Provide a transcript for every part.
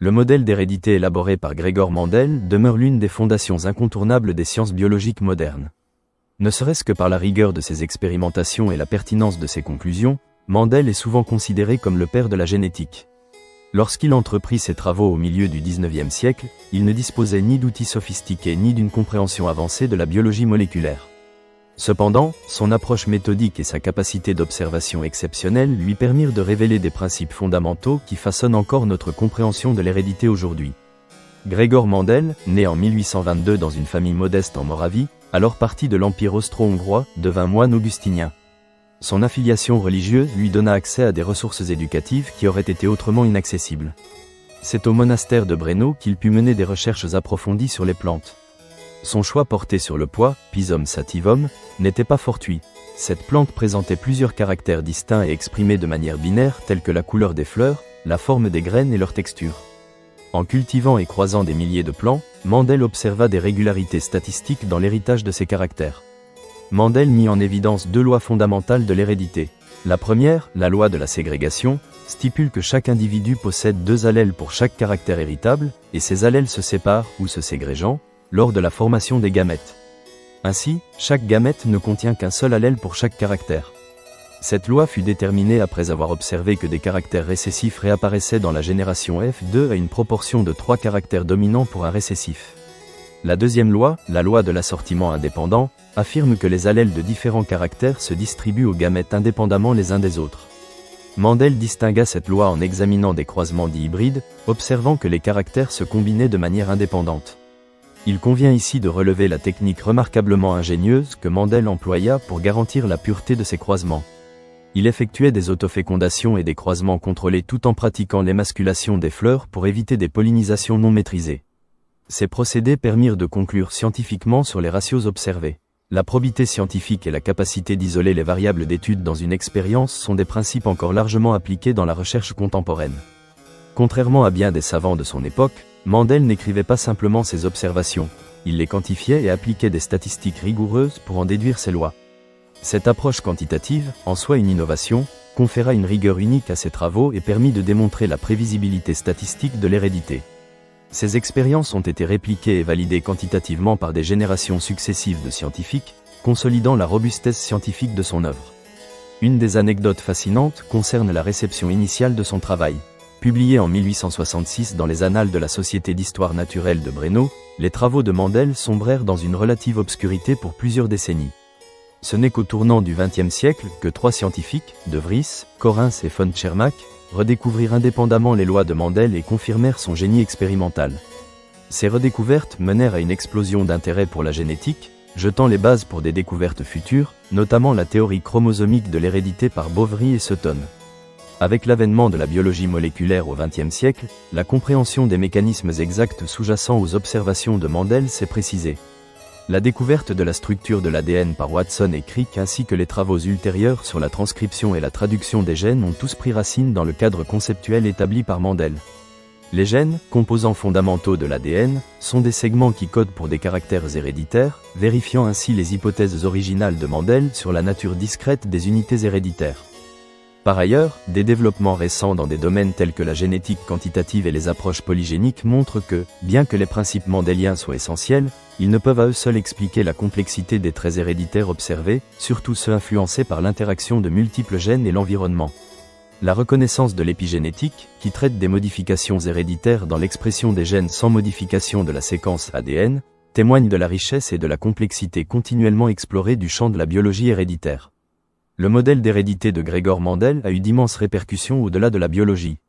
Le modèle d'hérédité élaboré par Gregor Mendel demeure l'une des fondations incontournables des sciences biologiques modernes. Ne serait-ce que par la rigueur de ses expérimentations et la pertinence de ses conclusions, Mendel est souvent considéré comme le père de la génétique. Lorsqu'il entreprit ses travaux au milieu du XIXe siècle, il ne disposait ni d'outils sophistiqués ni d'une compréhension avancée de la biologie moléculaire. Cependant, son approche méthodique et sa capacité d'observation exceptionnelle lui permirent de révéler des principes fondamentaux qui façonnent encore notre compréhension de l'hérédité aujourd'hui. Gregor Mendel, né en 1822 dans une famille modeste en Moravie, alors parti de l'Empire austro-hongrois, devint moine augustinien. Son affiliation religieuse lui donna accès à des ressources éducatives qui auraient été autrement inaccessibles. C'est au monastère de Breno qu'il put mener des recherches approfondies sur les plantes. Son choix porté sur le pois, Pisum sativum, n'était pas fortuit. Cette plante présentait plusieurs caractères distincts et exprimés de manière binaire tels que la couleur des fleurs, la forme des graines et leur texture. En cultivant et croisant des milliers de plants, Mendel observa des régularités statistiques dans l'héritage de ces caractères. Mendel mit en évidence deux lois fondamentales de l'hérédité. La première, la loi de la ségrégation, stipule que chaque individu possède deux allèles pour chaque caractère héritable, et ces allèles se séparent, ou se ségrégeant, lors de la formation des gamètes. Ainsi, chaque gamète ne contient qu'un seul allèle pour chaque caractère. Cette loi fut déterminée après avoir observé que des caractères récessifs réapparaissaient dans la génération F2 à une proportion de 3 caractères dominants pour un récessif. La deuxième loi, la loi de l'assortiment indépendant, affirme que les allèles de différents caractères se distribuent aux gamètes indépendamment les uns des autres. Mendel distingua cette loi en examinant des croisements dits hybrides, observant que les caractères se combinaient de manière indépendante. Il convient ici de relever la technique remarquablement ingénieuse que Mendel employa pour garantir la pureté de ces croisements. Il effectuait des autofécondations et des croisements contrôlés tout en pratiquant l'émasculation des fleurs pour éviter des pollinisations non maîtrisées. Ces procédés permirent de conclure scientifiquement sur les ratios observés. La probité scientifique et la capacité d'isoler les variables d'étude dans une expérience sont des principes encore largement appliqués dans la recherche contemporaine. Contrairement à bien des savants de son époque, Mendel n'écrivait pas simplement ses observations, il les quantifiait et appliquait des statistiques rigoureuses pour en déduire ses lois. Cette approche quantitative, en soi une innovation, conféra une rigueur unique à ses travaux et permit de démontrer la prévisibilité statistique de l'hérédité. Ces expériences ont été répliquées et validées quantitativement par des générations successives de scientifiques, consolidant la robustesse scientifique de son œuvre. Une des anecdotes fascinantes concerne la réception initiale de son travail. Publié en 1866 dans les Annales de la Société d'Histoire Naturelle de Breno, les travaux de Mendel sombrèrent dans une relative obscurité pour plusieurs décennies. Ce n'est qu'au tournant du XXe siècle que 3 scientifiques, De Vries, Correns et von Tschermak, redécouvrirent indépendamment les lois de Mendel et confirmèrent son génie expérimental. Ces redécouvertes menèrent à une explosion d'intérêt pour la génétique, jetant les bases pour des découvertes futures, notamment la théorie chromosomique de l'hérédité par Boveri et Sutton. Avec l'avènement de la biologie moléculaire au XXe siècle, la compréhension des mécanismes exacts sous-jacents aux observations de Mendel s'est précisée. La découverte de la structure de l'ADN par Watson et Crick ainsi que les travaux ultérieurs sur la transcription et la traduction des gènes ont tous pris racine dans le cadre conceptuel établi par Mendel. Les gènes, composants fondamentaux de l'ADN, sont des segments qui codent pour des caractères héréditaires, vérifiant ainsi les hypothèses originales de Mendel sur la nature discrète des unités héréditaires. Par ailleurs, des développements récents dans des domaines tels que la génétique quantitative et les approches polygéniques montrent que, bien que les principes mendéliens soient essentiels, ils ne peuvent à eux seuls expliquer la complexité des traits héréditaires observés, surtout ceux influencés par l'interaction de multiples gènes et l'environnement. La reconnaissance de l'épigénétique, qui traite des modifications héréditaires dans l'expression des gènes sans modification de la séquence ADN, témoigne de la richesse et de la complexité continuellement explorée du champ de la biologie héréditaire. Le modèle d'hérédité de Gregor Mendel a eu d'immenses répercussions au-delà de la biologie.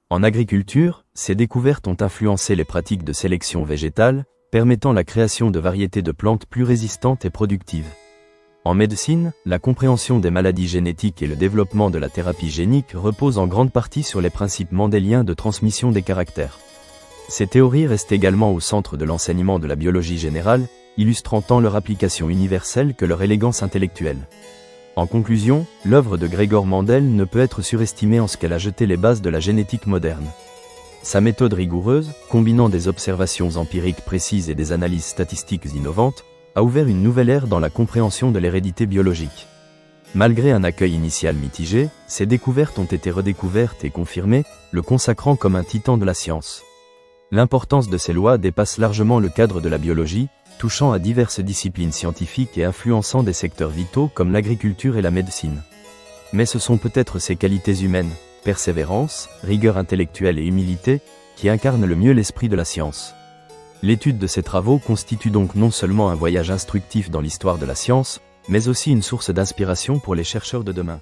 En agriculture, ces découvertes ont influencé les pratiques de sélection végétale, permettant la création de variétés de plantes plus résistantes et productives. En médecine, la compréhension des maladies génétiques et le développement de la thérapie génique reposent en grande partie sur les principes mendéliens de transmission des caractères. Ces théories restent également au centre de l'enseignement de la biologie générale, illustrant tant leur application universelle que leur élégance intellectuelle. En conclusion, l'œuvre de Gregor Mendel ne peut être surestimée en ce qu'elle a jeté les bases de la génétique moderne. Sa méthode rigoureuse, combinant des observations empiriques précises et des analyses statistiques innovantes, a ouvert une nouvelle ère dans la compréhension de l'hérédité biologique. Malgré un accueil initial mitigé, ces découvertes ont été redécouvertes et confirmées, le consacrant comme un titan de la science. L'importance de ces lois dépasse largement le cadre de la biologie, touchant à diverses disciplines scientifiques et influençant des secteurs vitaux comme l'agriculture et la médecine. Mais ce sont peut-être ces qualités humaines, persévérance, rigueur intellectuelle et humilité, qui incarnent le mieux l'esprit de la science. L'étude de ces travaux constitue donc non seulement un voyage instructif dans l'histoire de la science, mais aussi une source d'inspiration pour les chercheurs de demain.